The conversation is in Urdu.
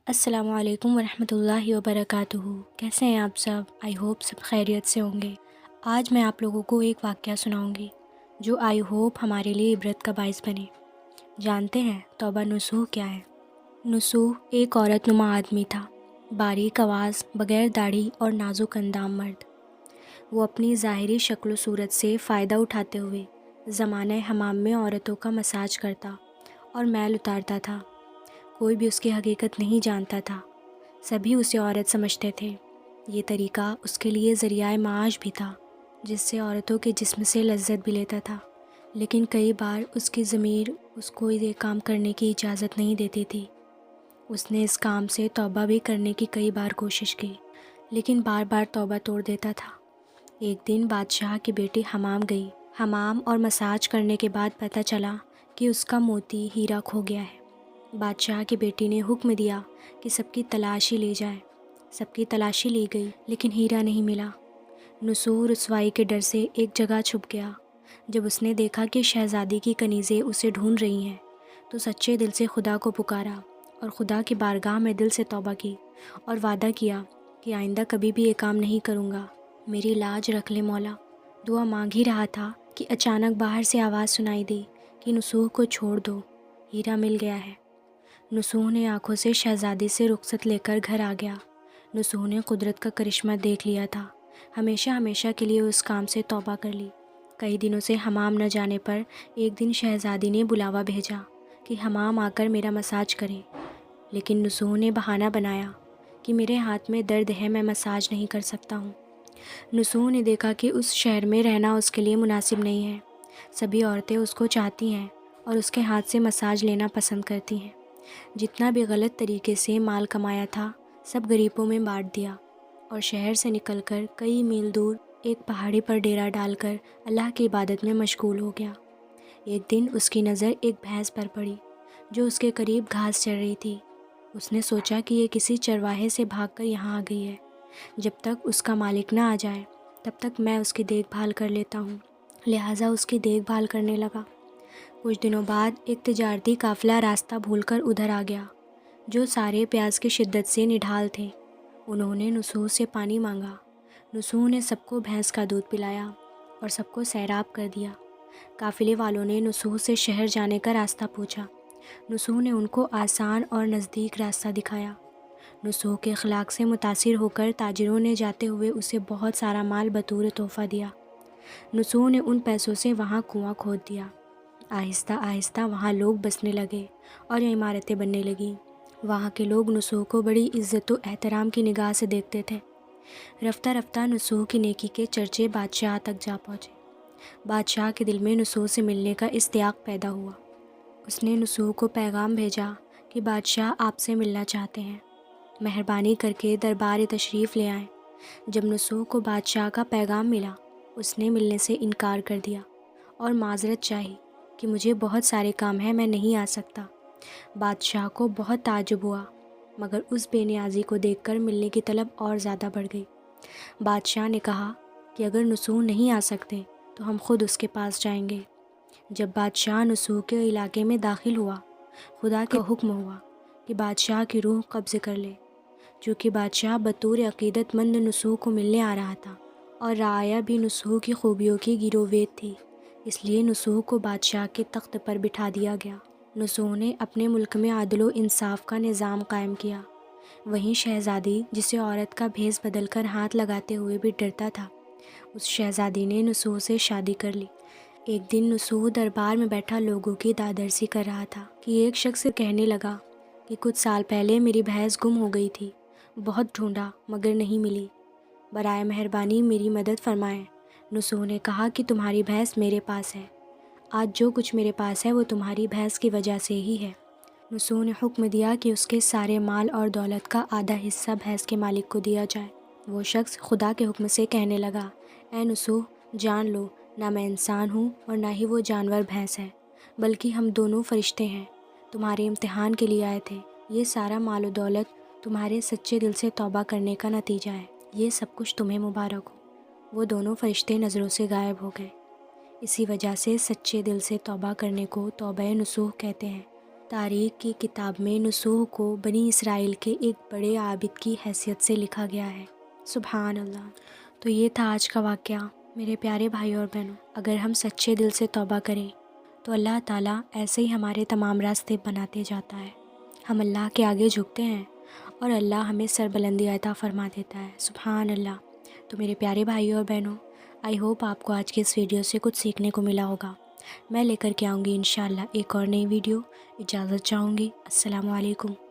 السلام علیکم ورحمۃ اللہ وبرکاتہ۔ کیسے ہیں آپ سب؟ آئی ہوپ سب خیریت سے ہوں گے۔ آج میں آپ لوگوں کو ایک واقعہ سناؤں گی جو آئی ہوپ ہمارے لیے عبرت کا باعث بنے۔ جانتے ہیں توبہ نصوح کیا ہے؟ نصوح ایک عورت نما آدمی تھا، باریک آواز، بغیر داڑھی اور نازک اندام مرد۔ وہ اپنی ظاہری شکل و صورت سے فائدہ اٹھاتے ہوئے زمانہ حمام میں عورتوں کا مساج کرتا اور میل اتارتا تھا۔ کوئی بھی اس کی حقیقت نہیں جانتا تھا، سبھی اسے عورت سمجھتے تھے۔ یہ طریقہ اس کے لیے ذریعہ معاش بھی تھا، جس سے عورتوں کے جسم سے لذت بھی لیتا تھا۔ لیکن کئی بار اس کی ضمیر اس کو یہ کام کرنے کی اجازت نہیں دیتی تھی۔ اس نے اس کام سے توبہ بھی کرنے کی کئی بار کوشش کی، لیکن بار بار توبہ توڑ دیتا تھا۔ ایک دن بادشاہ کی بیٹی حمام گئی۔ حمام اور مساج کرنے کے بعد پتہ چلا کہ اس کا موتی ہیرا کھو گیا ہے۔ بادشاہ کی بیٹی نے حکم دیا کہ سب کی تلاشی لی جائے۔ سب کی تلاشی لی گئی، لیکن ہیرا نہیں ملا۔ نصوح رسوائی کے ڈر سے ایک جگہ چھپ گیا۔ جب اس نے دیکھا کہ شہزادی کی کنیزیں اسے ڈھونڈ رہی ہیں تو سچے دل سے خدا کو پکارا اور خدا کی بارگاہ میں دل سے توبہ کی اور وعدہ کیا کہ آئندہ کبھی بھی یہ کام نہیں کروں گا، میری لاج رکھ لے مولا۔ دعا مانگ ہی رہا تھا کہ اچانک باہر سے آواز سنائی دی کہ نصوح کو چھوڑ دو، ہیرا مل گیا ہے۔ نصوح نے آنکھوں سے شہزادی سے رخصت لے کر گھر آ گیا۔ نصوح نے قدرت کا کرشمہ دیکھ لیا تھا، ہمیشہ ہمیشہ کے لیے اس کام سے توبہ کر لی۔ کئی دنوں سے حمام نہ جانے پر ایک دن شہزادی نے بلاوا بھیجا کہ حمام آ کر میرا مساج کرے، لیکن نصوح نے بہانہ بنایا کہ میرے ہاتھ میں درد ہے، میں مساج نہیں کر سکتا ہوں۔ نصوح نے دیکھا کہ اس شہر میں رہنا اس کے لیے مناسب نہیں ہے۔ سبھی عورتیں اس کو چاہتی ہیں اور اس کے ہاتھ سے مساج لینا پسند کرتی ہیں۔ جتنا بھی غلط طریقے سے مال کمایا تھا سب غریبوں میں بانٹ دیا اور شہر سے نکل کر کئی میل دور ایک پہاڑی پر ڈیرا ڈال کر اللہ کی عبادت میں مشغول ہو گیا۔ ایک دن اس کی نظر ایک بھینس پر پڑی جو اس کے قریب گھاس چر رہی تھی۔ اس نے سوچا کہ یہ کسی چرواہے سے بھاگ کر یہاں آ گئی ہے، جب تک اس کا مالک نہ آ جائے تب تک میں اس کی دیکھ بھال کر لیتا ہوں، لہٰذا اس کی دیکھ بھال کرنے لگا۔ کچھ دنوں بعد ایک تجارتی قافلہ راستہ بھول کر ادھر آ گیا جو سارے پیاس کی شدت سے نڈھال تھے۔ انہوں نے نصوح سے پانی مانگا۔ نصوح نے سب کو بھینس کا دودھ پلایا اور سب کو سیراب کر دیا۔ قافلے والوں نے نصوح سے شہر جانے کا راستہ پوچھا۔ نصوح نے ان کو آسان اور نزدیک راستہ دکھایا۔ نصوح کے اخلاق سے متاثر ہو کر تاجروں نے جاتے ہوئے اسے بہت سارا مال بطور تحفہ دیا۔ نصوح نے ان پیسوں سے وہاں کنواں کھود دیا۔ آہستہ آہستہ وہاں لوگ بسنے لگے اور عمارتیں بننے لگیں۔ وہاں کے لوگ نصوح کو بڑی عزت و احترام کی نگاہ سے دیکھتے تھے۔ رفتہ رفتہ نصوح کی نیکی کے چرچے بادشاہ تک جا پہنچے۔ بادشاہ کے دل میں نصوح سے ملنے کا اشتیاق پیدا ہوا۔ اس نے نصوح کو پیغام بھیجا کہ بادشاہ آپ سے ملنا چاہتے ہیں، مہربانی کر کے دربار تشریف لے آئیں۔ جب نصوح کو بادشاہ کا پیغام ملا اس نے ملنے سے انکار کر دیا اور معذرت چاہی کہ مجھے بہت سارے کام ہیں، میں نہیں آ سکتا۔ بادشاہ کو بہت تعجب ہوا، مگر اس بے نیازی کو دیکھ کر ملنے کی طلب اور زیادہ بڑھ گئی۔ بادشاہ نے کہا کہ اگر نصوح نہیں آ سکتے تو ہم خود اس کے پاس جائیں گے۔ جب بادشاہ نصوح کے علاقے میں داخل ہوا خدا کا حکم ہوا کہ بادشاہ کی روح قبض کر لے۔ چونکہ بادشاہ بطور عقیدت مند نصوح کو ملنے آ رہا تھا اور رعایا بھی نصوح کی خوبیوں کی گروید تھی، اس لیے نصوح کو بادشاہ کے تخت پر بٹھا دیا گیا۔ نصوح نے اپنے ملک میں عدل و انصاف کا نظام قائم کیا۔ وہیں شہزادی جسے عورت کا بھیس بدل کر ہاتھ لگاتے ہوئے بھی ڈرتا تھا، اس شہزادی نے نصوح سے شادی کر لی۔ ایک دن نصوح دربار میں بیٹھا لوگوں کی دادرسی کر رہا تھا کہ ایک شخص کہنے لگا کہ کچھ سال پہلے میری بھینس گم ہو گئی تھی، بہت ڈھونڈا مگر نہیں ملی، برائے مہربانی میری مدد فرمائیں۔ نصوح نے کہا کہ تمہاری بھینس میرے پاس ہے، آج جو کچھ میرے پاس ہے وہ تمہاری بھینس کی وجہ سے ہی ہے۔ نصوح نے حکم دیا کہ اس کے سارے مال اور دولت کا آدھا حصہ بھینس کے مالک کو دیا جائے۔ وہ شخص خدا کے حکم سے کہنے لگا، اے نصوح، جان لو نہ میں انسان ہوں اور نہ ہی وہ جانور بھینس ہے، بلکہ ہم دونوں فرشتے ہیں، تمہارے امتحان کے لیے آئے تھے۔ یہ سارا مال و دولت تمہارے سچے دل سے توبہ کرنے کا نتیجہ ہے، یہ سب کچھ تمہیں مبارک ہو۔ وہ دونوں فرشتے نظروں سے غائب ہو گئے۔ اسی وجہ سے سچے دل سے توبہ کرنے کو توبہ نصوح کہتے ہیں۔ تاریخ کی کتاب میں نوح کو بنی اسرائیل کے ایک بڑے عابد کی حیثیت سے لکھا گیا ہے۔ سبحان اللہ۔ تو یہ تھا آج کا واقعہ میرے پیارے بھائیوں اور بہنوں۔ اگر ہم سچے دل سے توبہ کریں تو اللہ تعالیٰ ایسے ہی ہمارے تمام راستے بناتے جاتا ہے۔ ہم اللہ کے آگے جھکتے ہیں اور اللہ ہمیں سربلندی عطا فرما دیتا ہے۔ سبحان اللہ۔ تو میرے پیارے بھائیوں اور بہنوں، آئی ہوپ آپ کو آج کے اس ویڈیو سے کچھ سیکھنے کو ملا ہوگا۔ میں لے کر کے آؤں گی انشاءاللہ ایک اور نئی ویڈیو۔ اجازت چاہوں گی۔ السلام علیکم۔